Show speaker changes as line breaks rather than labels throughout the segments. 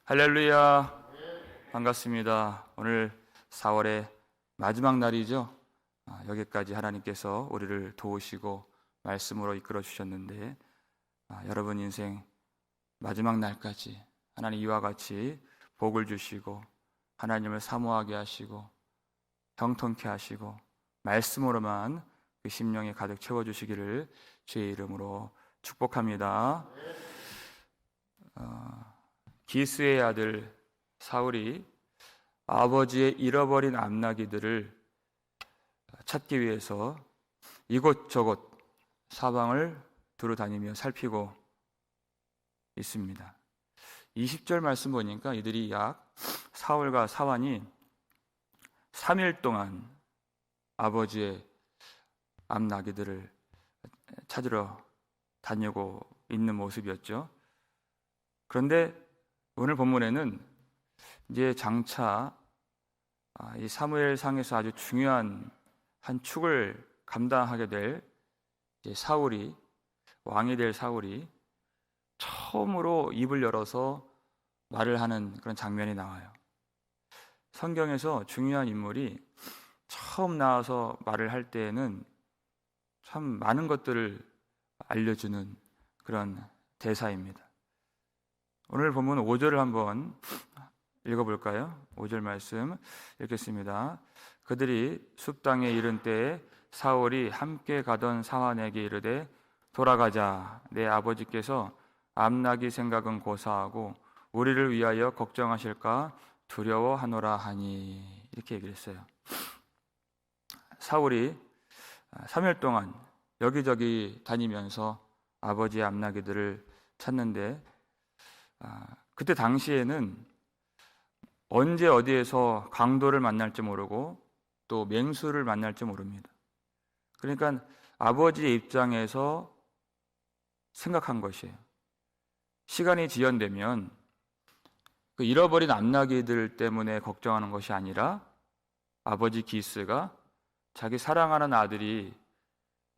할렐루야. 반갑습니다. 오늘 4월의 마지막 날이죠. 여기까지 하나님께서 우리를 도우시고 말씀으로 이끌어 주셨는데, 여러분 인생 마지막 날까지 하나님 이와 같이 복을 주시고 하나님을 사모하게 하시고 형통케 하시고 말씀으로만 그 심령에 가득 채워주시기를 주의 이름으로 축복합니다. 기스의 아들 사울이 아버지의 잃어버린 암나기들을 찾기 위해서 이곳저곳 사방을 두루 다니며 살피고 있습니다. 20절 말씀 보니까 이들이 사울과 사환이 3일 동안 아버지의 암나기들을 찾으러 다니고 있는 모습이었죠. 그런데 오늘 본문에는 이제 장차 이 사무엘상에서 아주 중요한 한 축을 감당하게 될 이제 사울이, 왕이 될 사울이 처음으로 입을 열어서 말을 하는 그런 장면이 나와요. 성경에서 중요한 인물이 처음 나와서 말을 할 때에는 참 많은 것들을 알려주는 그런 대사입니다. 오늘 본문 5절을 한번 읽어볼까요? 5절 말씀 읽겠습니다. 그들이 숲땅에 이른 때에 사울이 함께 가던 사환에게 이르되 돌아가자. 내 아버지께서 암나기 생각은 고사하고 우리를 위하여 걱정하실까 두려워하노라 하니, 이렇게 얘기를 했어요. 사울이 3일 동안 여기저기 다니면서 아버지의 암나기들을 찾는데, 그때 당시에는 언제 어디에서 강도를 만날지 모르고 또 맹수를 만날지 모릅니다. 그러니까 아버지의 입장에서 생각한 것이에요. 시간이 지연되면 그 잃어버린 암나기들 때문에 걱정하는 것이 아니라 아버지 기스가 자기 사랑하는 아들이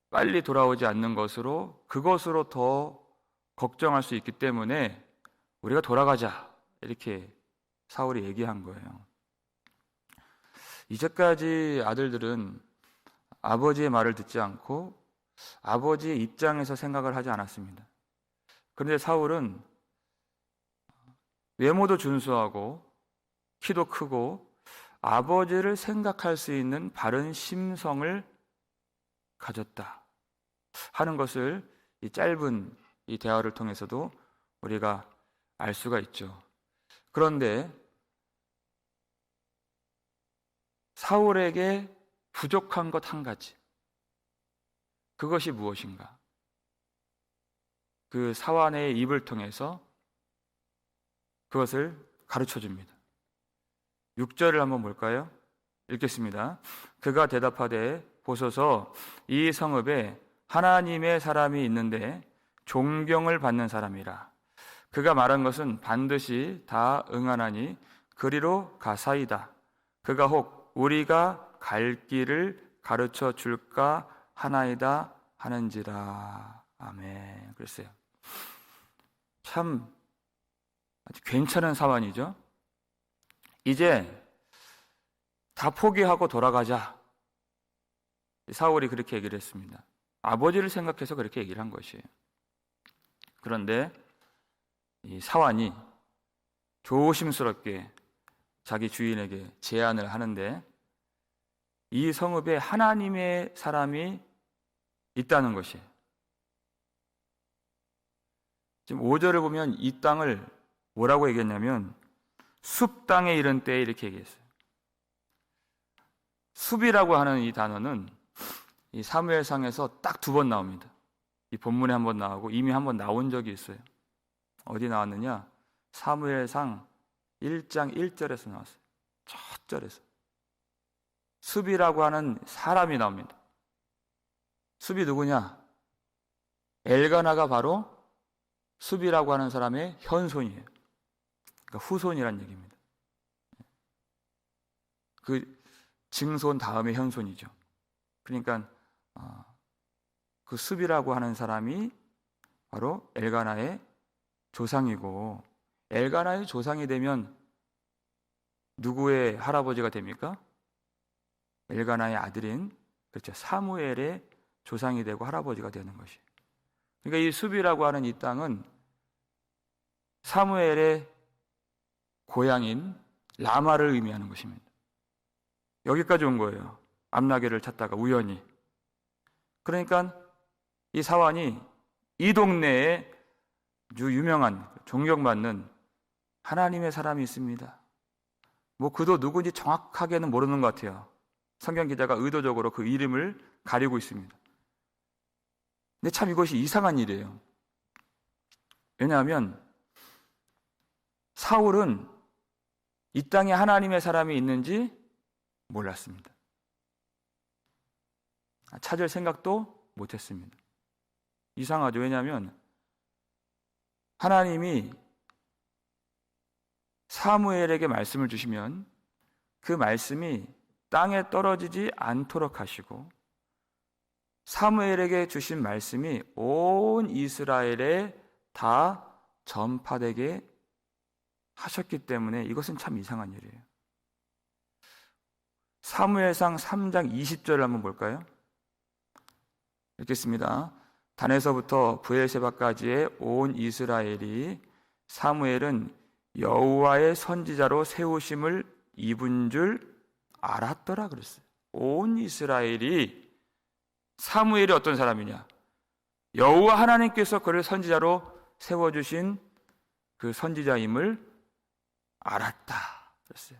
빨리 돌아오지 않는 것으로, 그것으로 더 걱정할 수 있기 때문에 우리가 돌아가자, 이렇게 사울이 얘기한 거예요. 이제까지 아들들은 아버지의 말을 듣지 않고 아버지의 입장에서 생각을 하지 않았습니다. 그런데 사울은 외모도 준수하고 키도 크고 아버지를 생각할 수 있는 바른 심성을 가졌다 하는 것을 이 짧은 이 대화를 통해서도 우리가 알 수가 있죠. 그런데 사울에게 부족한 것 한 가지, 그것이 무엇인가? 그 사환의 입을 통해서 그것을 가르쳐 줍니다. 6절을 한번 볼까요? 읽겠습니다. 그가 대답하되 보소서, 이 성읍에 하나님의 사람이 있는데 존경을 받는 사람이라. 그가 말한 것은 반드시 다 응하나니 그리로 가사이다. 그가 혹 우리가 갈 길을 가르쳐 줄까 하나이다 하는지라. 아멘. 그랬어요. 참 아주 괜찮은 사환이죠. 이제 다 포기하고 돌아가자. 사울이 그렇게 얘기를 했습니다. 아버지를 생각해서 그렇게 얘기를 한 것이에요. 그런데 이 사환이 조심스럽게 자기 주인에게 제안을 하는데, 이 성읍에 하나님의 사람이 있다는 것이에요. 지금 5절을 보면 이 땅을 뭐라고 얘기했냐면 숲 땅에 이른 때에, 이렇게 얘기했어요. 숲이라고 하는 이 단어는 이 사무엘상에서 딱 2번 나옵니다. 이 본문에 한번 나오고 이미 한번 나온 적이 있어요. 어디 나왔느냐? 사무엘상 1장 1절에서 나왔어요. 첫 절에서 숲이라고 하는 사람이 나옵니다. 숲이 누구냐? 엘가나가 바로 숲이라고 하는 사람의 현손이에요. 그러니까 후손이란 얘기입니다. 그 증손 다음에 현손이죠. 그러니까 그 숲이라고 하는 사람이 바로 엘가나의 조상이고, 엘가나의 조상이 되면 누구의 할아버지가 됩니까? 엘가나의 아들인, 그렇죠, 사무엘의 조상이 되고 할아버지가 되는 것이. 그러니까 이 수비라고 하는 이 땅은 사무엘의 고향인 라마를 의미하는 것입니다. 여기까지 온 거예요. 암나귀를 찾다가 우연히. 그러니까 이 사환이 이 동네에 아주 유명한, 존경받는 하나님의 사람이 있습니다. 뭐 그도 누군지 정확하게는 모르는 것 같아요. 성경 기자가 의도적으로 그 이름을 가리고 있습니다. 근데 참 이것이 이상한 일이에요. 왜냐하면 사울은 이 땅에 하나님의 사람이 있는지 몰랐습니다. 찾을 생각도 못했습니다. 이상하죠. 왜냐하면 하나님이 사무엘에게 말씀을 주시면 그 말씀이 땅에 떨어지지 않도록 하시고, 사무엘에게 주신 말씀이 온 이스라엘에 다 전파되게 하셨기 때문에 이것은 참 이상한 일이에요. 사무엘상 3장 20절을 한번 볼까요? 읽겠습니다. 단에서부터 브에르세바까지의 온 이스라엘이 사무엘은 여호와의 선지자로 세우심을 입은 줄 알았더라 그랬어요. 온 이스라엘이 사무엘이 어떤 사람이냐? 여호와 하나님께서 그를 선지자로 세워주신 그 선지자임을 알았다 그랬어요.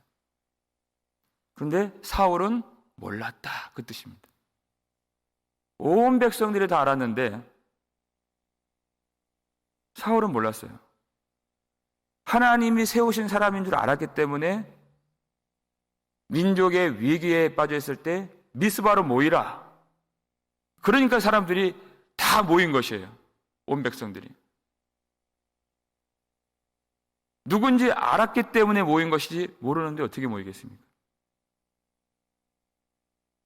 그런데 사울은 몰랐다, 그 뜻입니다. 온 백성들이 다 알았는데 사울은 몰랐어요. 하나님이 세우신 사람인 줄 알았기 때문에 민족의 위기에 빠져 있을 때 미스바로 모이라. 그러니까 사람들이 다 모인 것이에요. 온 백성들이. 누군지 알았기 때문에 모인 것이지 모르는데 어떻게 모이겠습니까?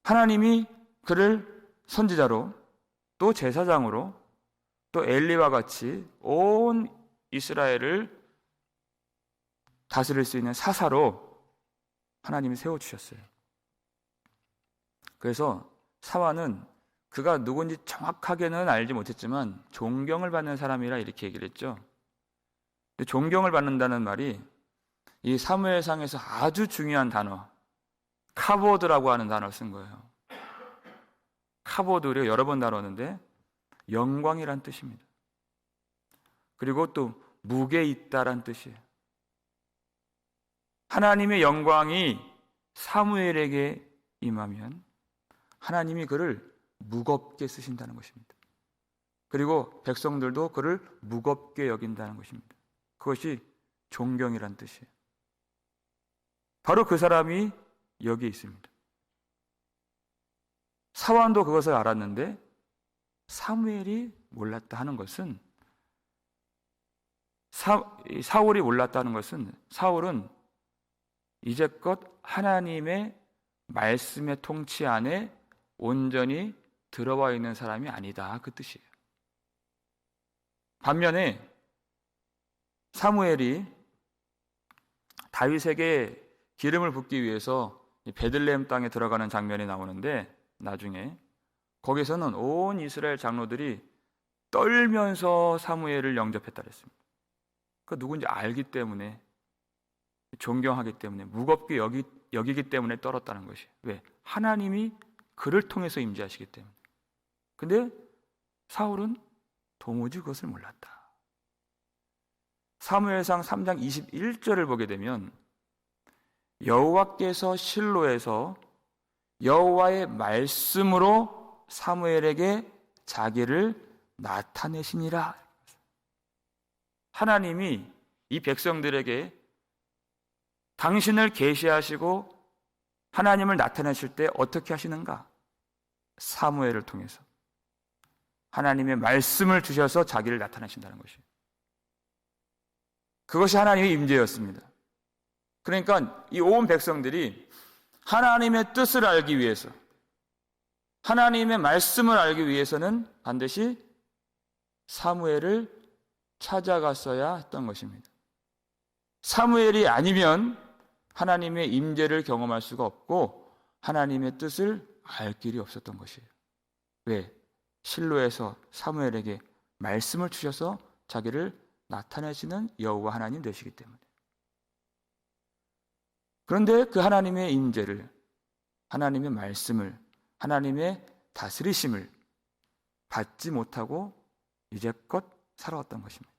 하나님이 그를 선지자로, 또 제사장으로, 또 엘리와 같이 온 이스라엘을 다스릴 수 있는 사사로 하나님이 세워주셨어요. 그래서 사환은 그가 누군지 정확하게는 알지 못했지만 존경을 받는 사람이라 이렇게 얘기를 했죠. 근데 존경을 받는다는 말이 이 사무엘상에서 아주 중요한 단어, 카보드라고 하는 단어를 쓴 거예요. 카보드, 우리가 여러 번 다뤘는데 영광이란 뜻입니다. 그리고 또 무게 있다란 뜻이에요. 하나님의 영광이 사무엘에게 임하면 하나님이 그를 무겁게 쓰신다는 것입니다. 그리고 백성들도 그를 무겁게 여긴다는 것입니다. 그것이 존경이란 뜻이에요. 바로 그 사람이 여기 있습니다. 사완도 그것을 알았는데 사무엘이 몰랐다 하는 것은, 사울이 몰랐다는 것은, 사울은 이제껏 하나님의 말씀의 통치 안에 온전히 들어와 있는 사람이 아니다, 그 뜻이에요. 반면에 사무엘이 다윗에게 기름을 붓기 위해서 베들레헴 땅에 들어가는 장면이 나오는데, 나중에 거기서는 온 이스라엘 장로들이 떨면서 사무엘을 영접했다 그랬습니다. 그 누군지 알기 때문에, 존경하기 때문에, 무겁게 여기기 때문에 떨었다는 것이에요. 왜? 하나님이 그를 통해서 임재하시기 때문에. 근데 사울은 도무지 그것을 몰랐다. 사무엘상 3장 21절을 보게 되면 여호와께서 실로에서 여호와의 말씀으로 사무엘에게 자기를 나타내시니라. 하나님이 이 백성들에게 당신을 계시하시고 하나님을 나타내실 때 어떻게 하시는가? 사무엘을 통해서 하나님의 말씀을 주셔서 자기를 나타내신다는 것이에요. 그것이 하나님의 임재였습니다. 그러니까 이 온 백성들이 하나님의 뜻을 알기 위해서, 하나님의 말씀을 알기 위해서는 반드시 사무엘을 찾아갔어야 했던 것입니다. 사무엘이 아니면 하나님의 임재를 경험할 수가 없고 하나님의 뜻을 알 길이 없었던 것이에요. 왜? 실로에서 사무엘에게 말씀을 주셔서 자기를 나타내시는 여호와 하나님 되시기 때문에. 그런데 그 하나님의 임재를, 하나님의 말씀을, 하나님의 다스리심을 받지 못하고 이제껏 살아왔던 것입니다.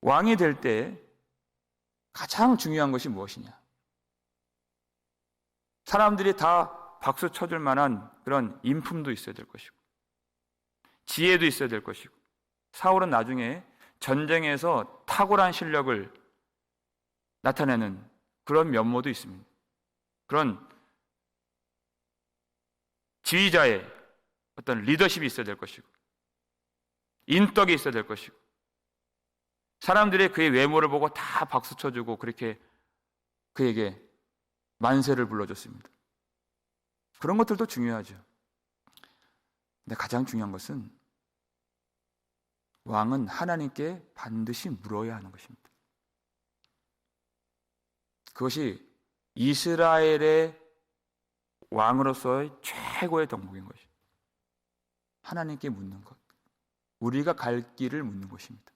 왕이 될 때 가장 중요한 것이 무엇이냐? 사람들이 다 박수 쳐줄 만한 그런 인품도 있어야 될 것이고 지혜도 있어야 될 것이고, 사울은 나중에 전쟁에서 탁월한 실력을 나타내는 그런 면모도 있습니다. 그런 지휘자의 어떤 리더십이 있어야 될 것이고 인덕이 있어야 될 것이고, 사람들이 그의 외모를 보고 다 박수 쳐주고 그렇게 그에게 만세를 불러줬습니다. 그런 것들도 중요하죠. 근데 가장 중요한 것은 왕은 하나님께 반드시 물어야 하는 것입니다. 그것이 이스라엘의 왕으로서의 최고의 덕목인 것입니다. 하나님께 묻는 것, 우리가 갈 길을 묻는 것입니다.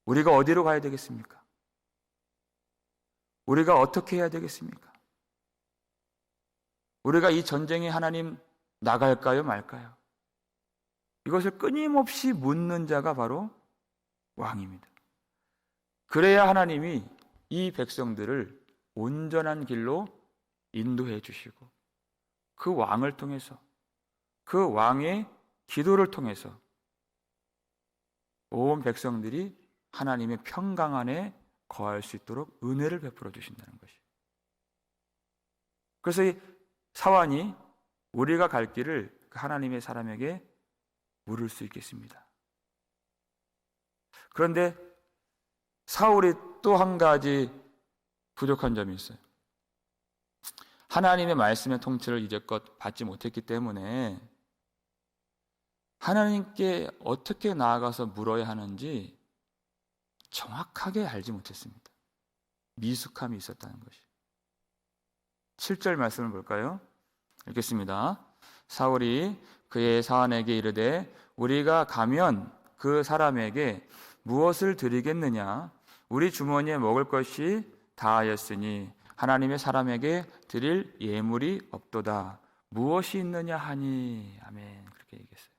우리가 어디로 가야 되겠습니까? 우리가 어떻게 해야 되겠습니까? 우리가 이 전쟁에 하나님 나갈까요, 말까요? 이것을 끊임없이 묻는 자가 바로 왕입니다. 그래야 하나님이 이 백성들을 온전한 길로 인도해 주시고 그 왕을 통해서, 그 왕의 기도를 통해서 온 백성들이 하나님의 평강 안에 거할 수 있도록 은혜를 베풀어 주신다는 것이에요. 그래서 이 사환이 우리가 갈 길을 하나님의 사람에게 물을 수 있겠습니다. 그런데 사울이 또 한 가지 부족한 점이 있어요. 하나님의 말씀의 통치를 이제껏 받지 못했기 때문에 하나님께 어떻게 나아가서 물어야 하는지 정확하게 알지 못했습니다. 미숙함이 있었다는 것이. 7절 말씀을 볼까요? 읽겠습니다. 사울이 그의 사환에게 이르되 우리가 가면 그 사람에게 무엇을 드리겠느냐? 우리 주머니에 먹을 것이 다하였으니 하나님의 사람에게 드릴 예물이 없도다. 무엇이 있느냐 하니. 아멘. 그렇게 얘기했어요.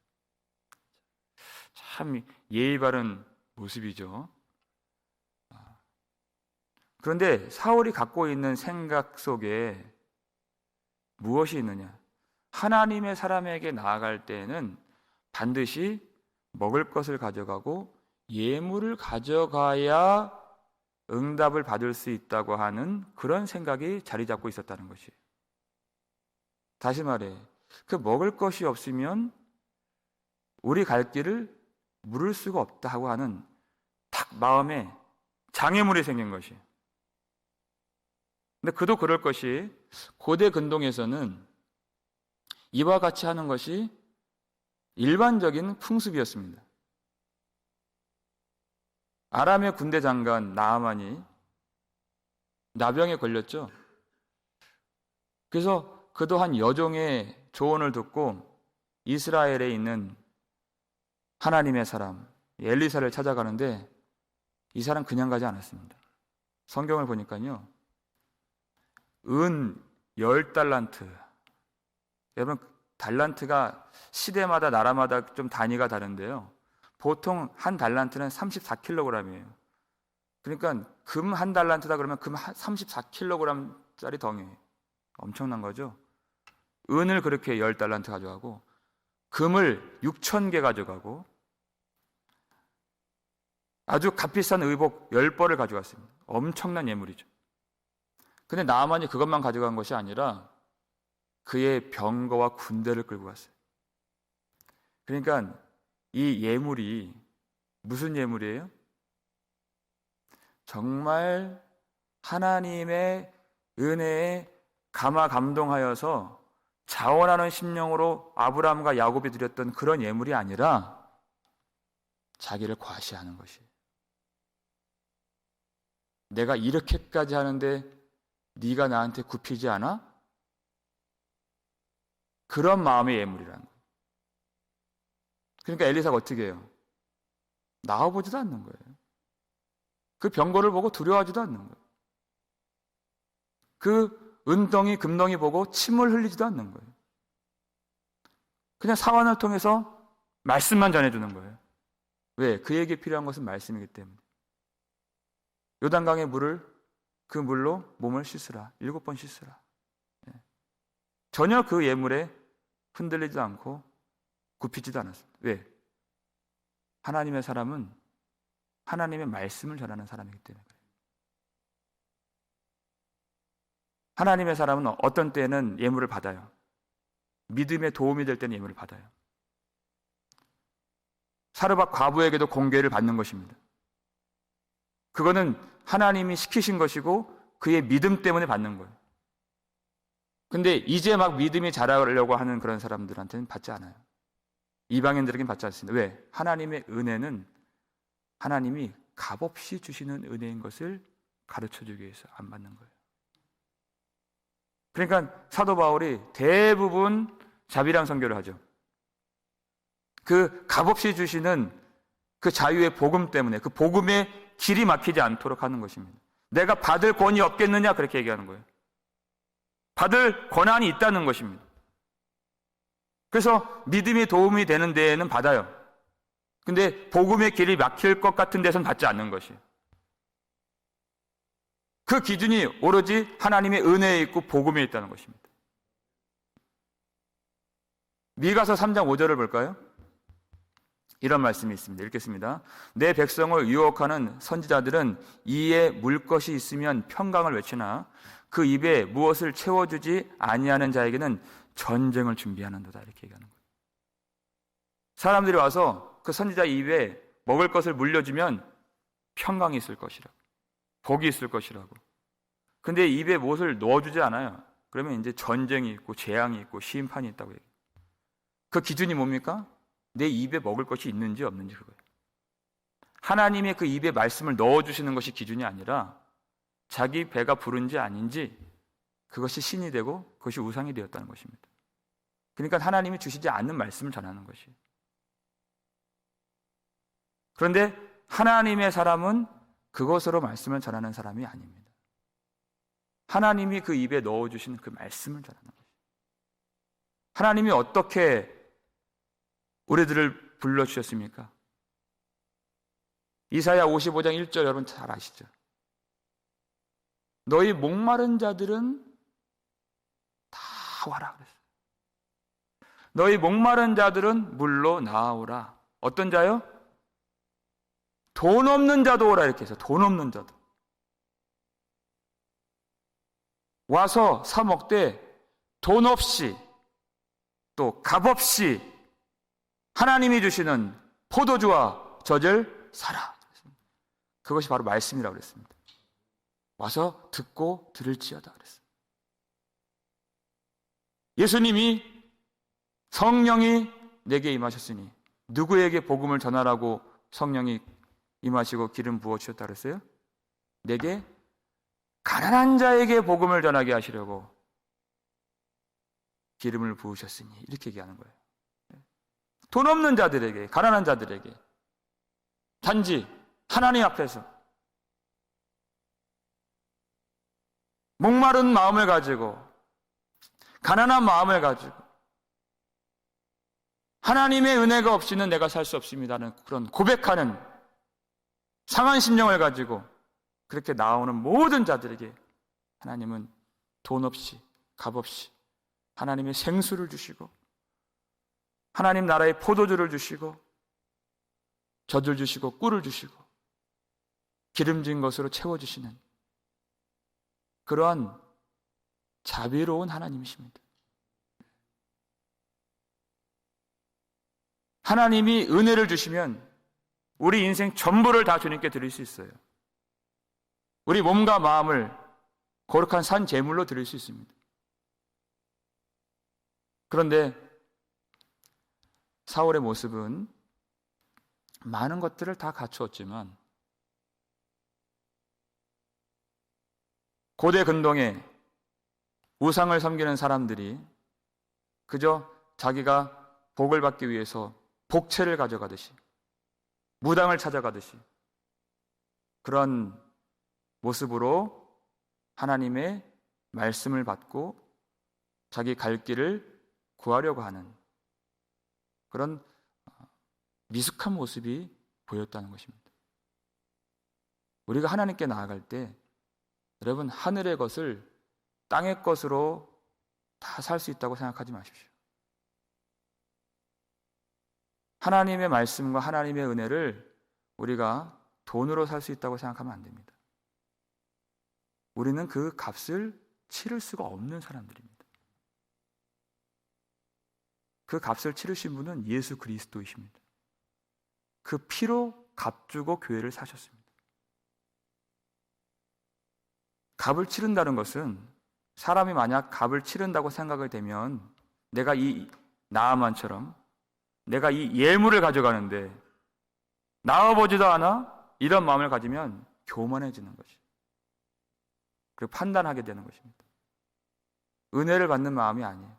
참 예의 바른 모습이죠. 그런데 사울이 갖고 있는 생각 속에 무엇이 있느냐? 하나님의 사람에게 나아갈 때에는 반드시 먹을 것을 가져가고 예물을 가져가야 응답을 받을 수 있다고 하는 그런 생각이 자리 잡고 있었다는 것이에요. 다시 말해, 그 먹을 것이 없으면 우리 갈 길을 물을 수가 없다고 하는 딱 마음에 장애물이 생긴 것이에요. 근데 그도 그럴 것이 고대 근동에서는 이와 같이 하는 것이 일반적인 풍습이었습니다. 아람의 군대 장관 나아만이 나병에 걸렸죠. 그래서 그도 한 여종의 조언을 듣고 이스라엘에 있는 하나님의 사람 엘리사를 찾아가는데 이 사람 그냥 가지 않았습니다. 성경을 보니까요, 은 10달란트. 여러분, 달란트가 시대마다 나라마다 좀 단위가 다른데요, 보통 한 달란트는 34kg이에요. 그러니까 금 한 달란트다 그러면 금 34kg짜리 덩이에요. 엄청난 거죠. 은을 그렇게 10달란트 가져가고 금을 6,000개 가져가고 아주 값비싼 의복 10벌을 가져갔습니다. 엄청난 예물이죠. 근데 나아만이 그것만 가져간 것이 아니라 그의 병거와 군대를 끌고 갔어요. 그러니까 이 예물이 무슨 예물이에요? 정말 하나님의 은혜에 감화감동하여서 자원하는 심령으로 아브라함과 야곱이 드렸던 그런 예물이 아니라 자기를 과시하는 것이. 내가 이렇게까지 하는데 네가 나한테 굽히지 않아? 그런 마음의 예물이라는 거예요. 그러니까 엘리사가 어떻게 해요? 나와보지도 않는 거예요. 그 병거를 보고 두려워하지도 않는 거예요. 그 은덩이, 금덩이 보고 침을 흘리지도 않는 거예요. 그냥 사환을 통해서 말씀만 전해주는 거예요. 왜? 그에게 필요한 것은 말씀이기 때문에. 요단강의 물을 그 물로 몸을 씻으라. 7번 씻으라. 전혀 그 예물에 흔들리지도 않고 굽히지도 않았습니다. 왜? 하나님의 사람은 하나님의 말씀을 전하는 사람이기 때문에 그래요. 하나님의 사람은 어떤 때는 예물을 받아요. 믿음에 도움이 될 때는 예물을 받아요. 사르밧 과부에게도 공개를 받는 것입니다. 그거는 하나님이 시키신 것이고 그의 믿음 때문에 받는 거예요. 근데 이제 막 믿음이 자라려고 하는 그런 사람들한테는 받지 않아요. 이방인들에게는 받지 않습니다. 왜? 하나님의 은혜는 하나님이 값없이 주시는 은혜인 것을 가르쳐주기 위해서 안 받는 거예요. 그러니까 사도 바울이 대부분 자비랑 선교를 하죠. 그 값없이 주시는 그 자유의 복음 때문에, 그 복음의 길이 막히지 않도록 하는 것입니다. 내가 받을 권위 없겠느냐 그렇게 얘기하는 거예요. 받을 권한이 있다는 것입니다. 그래서 믿음이 도움이 되는 데에는 받아요. 근데 복음의 길이 막힐 것 같은 데서는 받지 않는 것이에요. 그 기준이 오로지 하나님의 은혜에 있고 복음에 있다는 것입니다. 미가서 3장 5절을 볼까요? 이런 말씀이 있습니다. 읽겠습니다. 내 백성을 유혹하는 선지자들은 이에 물 것이 있으면 평강을 외치나 그 입에 무엇을 채워주지 아니하는 자에게는 전쟁을 준비하는도다. 이렇게 얘기하는 거예요. 사람들이 와서 그 선지자 입에 먹을 것을 물려주면 평강이 있을 것이라고, 복이 있을 것이라고. 근데 입에 무엇을 넣어주지 않아요. 그러면 이제 전쟁이 있고 재앙이 있고 심판이 있다고 얘기해요. 그 기준이 뭡니까? 내 입에 먹을 것이 있는지 없는지 그거예요. 하나님의 그 입에 말씀을 넣어주시는 것이 기준이 아니라 자기 배가 부른지 아닌지 그것이 신이 되고 그것이 우상이 되었다는 것입니다. 그러니까 하나님이 주시지 않는 말씀을 전하는 것이에요. 그런데 하나님의 사람은 그것으로 말씀을 전하는 사람이 아닙니다. 하나님이 그 입에 넣어주시는 그 말씀을 전하는 것이에요. 하나님이 어떻게 우리들을 불러주셨습니까? 이사야 55장 1절 여러분 잘 아시죠? 너희 목마른 자들은 다 와라 그랬어요. 너희 목마른 자들은 물로 나아오라. 어떤 자요? 돈 없는 자도 오라 이렇게 해서 돈 없는 자도 와서 사 먹되 돈 없이 또 값 없이 하나님이 주시는 포도주와 젖을 사라. 그것이 바로 말씀이라고 그랬습니다. 와서 듣고 들을지어다 그랬어요. 예수님이 성령이 내게 임하셨으니 누구에게 복음을 전하라고 성령이 임하시고 기름 부어주셨다 그랬어요? 내게 가난한 자에게 복음을 전하게 하시려고 기름을 부으셨으니 이렇게 얘기하는 거예요. 돈 없는 자들에게, 가난한 자들에게 단지 하나님 앞에서 목마른 마음을 가지고 가난한 마음을 가지고 하나님의 은혜가 없이는 내가 살 수 없습니다는 그런 고백하는 상한 심령을 가지고 그렇게 나오는 모든 자들에게 하나님은 돈 없이 값 없이 하나님의 생수를 주시고 하나님 나라의 포도주를 주시고 젖을 주시고 꿀을 주시고 기름진 것으로 채워주시는 그러한 자비로운 하나님이십니다. 하나님이 은혜를 주시면 우리 인생 전부를 다 주님께 드릴 수 있어요. 우리 몸과 마음을 거룩한 산 제물로 드릴 수 있습니다. 그런데 사울의 모습은 많은 것들을 다 갖추었지만 고대 근동에 우상을 섬기는 사람들이 그저 자기가 복을 받기 위해서 복채를 가져가듯이 무당을 찾아가듯이 그런 모습으로 하나님의 말씀을 받고 자기 갈 길을 구하려고 하는 그런 미숙한 모습이 보였다는 것입니다. 우리가 하나님께 나아갈 때 여러분, 하늘의 것을 땅의 것으로 다 살 수 있다고 생각하지 마십시오. 하나님의 말씀과 하나님의 은혜를 우리가 돈으로 살 수 있다고 생각하면 안 됩니다. 우리는 그 값을 치를 수가 없는 사람들입니다. 그 값을 치르신 분은 예수 그리스도이십니다. 그 피로 값주고 교회를 사셨습니다. 값을 치른다는 것은 사람이 만약 값을 치른다고 생각이 되면 내가 이 나아만처럼 내가 이 예물을 가져가는데 나와보지도 않아? 이런 마음을 가지면 교만해지는 것이. 그리고 판단하게 되는 것입니다. 은혜를 받는 마음이 아니에요.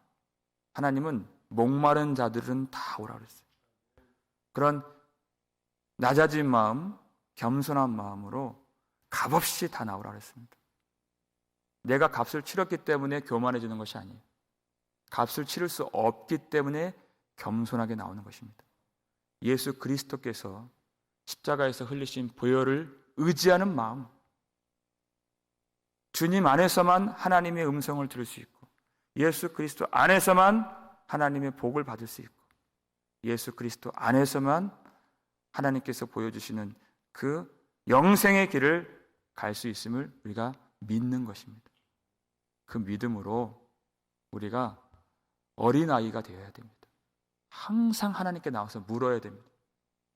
하나님은 목마른 자들은 다 오라 그랬어요. 그런 낮아진 마음, 겸손한 마음으로 값없이 다 나오라 그랬습니다. 내가 값을 치렀기 때문에 교만해지는 것이 아니에요. 값을 치를 수 없기 때문에 겸손하게 나오는 것입니다. 예수 그리스도께서 십자가에서 흘리신 보혈을 의지하는 마음, 주님 안에서만 하나님의 음성을 들을 수 있고 예수 그리스도 안에서만 하나님의 복을 받을 수 있고 예수 그리스도 안에서만 하나님께서 보여주시는 그 영생의 길을 갈 수 있음을 우리가 믿는 것입니다. 그 믿음으로 우리가 어린아이가 되어야 됩니다. 항상 하나님께 나와서 물어야 됩니다.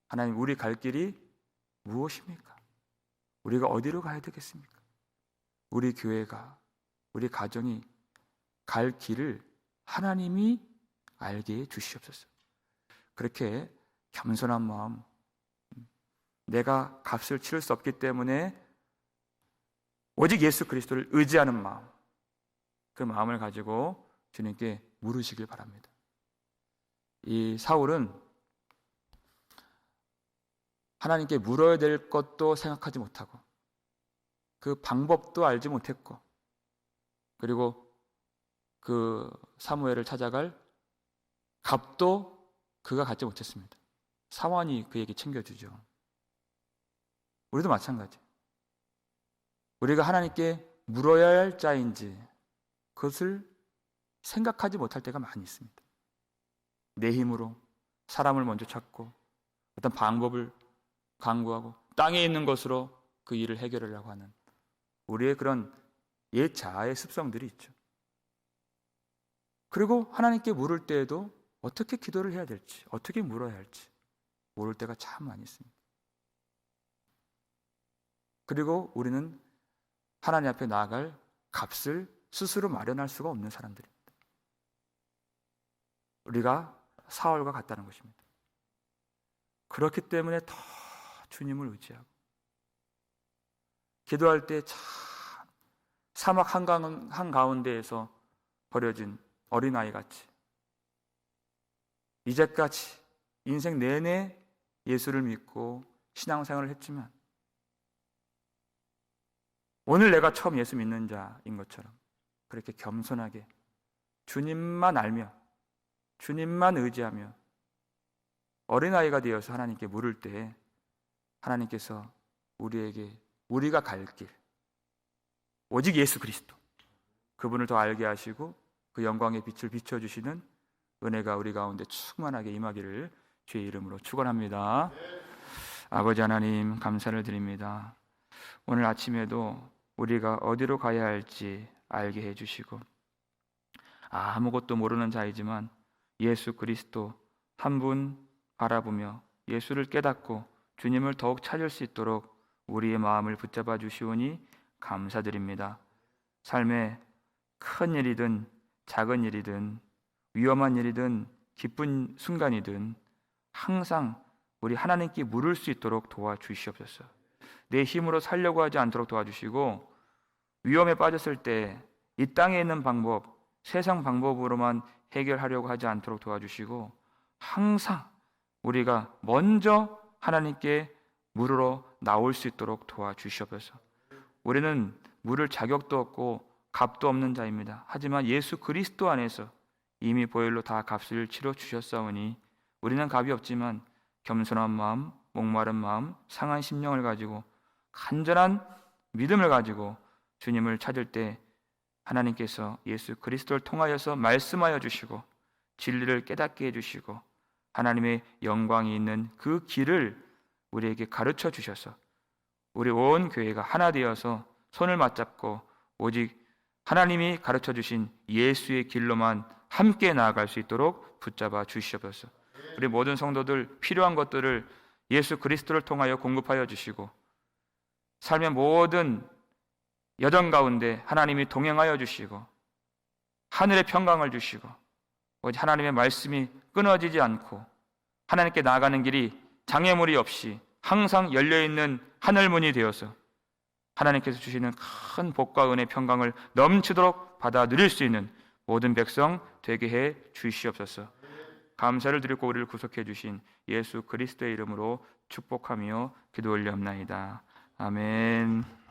하나님, 우리 갈 길이 무엇입니까? 우리가 어디로 가야 되겠습니까? 우리 교회가, 우리 가정이 갈 길을 하나님이 알게 해 주시옵소서. 그렇게 겸손한 마음, 내가 값을 치를 수 없기 때문에 오직 예수 그리스도를 의지하는 마음, 그 마음을 가지고 주님께 물으시길 바랍니다. 이 사울은 하나님께 물어야 될 것도 생각하지 못하고 그 방법도 알지 못했고 그리고 그 사무엘을 찾아갈 값도 그가 갖지 못했습니다. 사환이 그에게 챙겨주죠. 우리도 마찬가지. 우리가 하나님께 물어야 할 자인지 그것을 생각하지 못할 때가 많이 있습니다. 내 힘으로 사람을 먼저 찾고 어떤 방법을 강구하고 땅에 있는 것으로 그 일을 해결하려고 하는 우리의 그런 옛 자아의 습성들이 있죠. 그리고 하나님께 물을 때에도 어떻게 기도를 해야 될지, 어떻게 물어야 할지 모를 때가 참 많이 있습니다. 그리고 우리는 하나님 앞에 나아갈 값을 스스로 마련할 수가 없는 사람들입니다. 우리가 사울과 같다는 것입니다. 그렇기 때문에 더 주님을 의지하고 기도할 때 참 사막 한가운데에서 버려진 어린아이같이 이제까지 인생 내내 예수를 믿고 신앙생활을 했지만 오늘 내가 처음 예수 믿는 자인 것처럼 그렇게 겸손하게 주님만 알며 주님만 의지하며 어린아이가 되어서 하나님께 물을 때 하나님께서 우리에게 우리가 갈 길, 오직 예수 그리스도, 그분을 더 알게 하시고 그 영광의 빛을 비춰주시는 은혜가 우리 가운데 충만하게 임하기를 주의 이름으로 축원합니다. 아버지 하나님, 감사를 드립니다. 오늘 아침에도 우리가 어디로 가야 할지 알게 해주시고 아무것도 모르는 자이지만 예수 그리스도 한 분 바라보며 예수를 깨닫고 주님을 더욱 찾을 수 있도록 우리의 마음을 붙잡아 주시오니 감사드립니다. 삶에 큰 일이든 작은 일이든 위험한 일이든 기쁜 순간이든 항상 우리 하나님께 물을 수 있도록 도와주시옵소서. 내 힘으로 살려고 하지 않도록 도와주시고, 위험에 빠졌을 때 이 땅에 있는 방법, 세상 방법으로만 해결하려고 하지 않도록 도와주시고, 항상 우리가 먼저 하나님께 물으러 나올 수 있도록 도와주시옵소서. 우리는 물을 자격도 없고 값도 없는 자입니다. 하지만 예수 그리스도 안에서 이미 보혈로 다 값을 치러 주셨사오니 우리는 값이 없지만 겸손한 마음, 목마른 마음, 상한 심령을 가지고 간절한 믿음을 가지고 주님을 찾을 때 하나님께서 예수 그리스도를 통하여서 말씀하여 주시고 진리를 깨닫게 해주시고 하나님의 영광이 있는 그 길을 우리에게 가르쳐 주셔서 우리 온 교회가 하나 되어서 손을 맞잡고 오직 하나님이 가르쳐 주신 예수의 길로만 함께 나아갈 수 있도록 붙잡아 주시옵소서. 우리 모든 성도들 필요한 것들을 예수 그리스도를 통하여 공급하여 주시고 삶의 모든 여정 가운데 하나님이 동행하여 주시고 하늘의 평강을 주시고 오직 하나님의 말씀이 끊어지지 않고 하나님께 나아가는 길이 장애물이 없이 항상 열려있는 하늘문이 되어서 하나님께서 주시는 큰 복과 은혜 평강을 넘치도록 받아 누릴 수 있는 모든 백성 되게 해 주시옵소서. 감사를 드리고 우리를 구속해 주신 예수 그리스도의 이름으로 축복하며 기도 올리옵나이다. 아멘.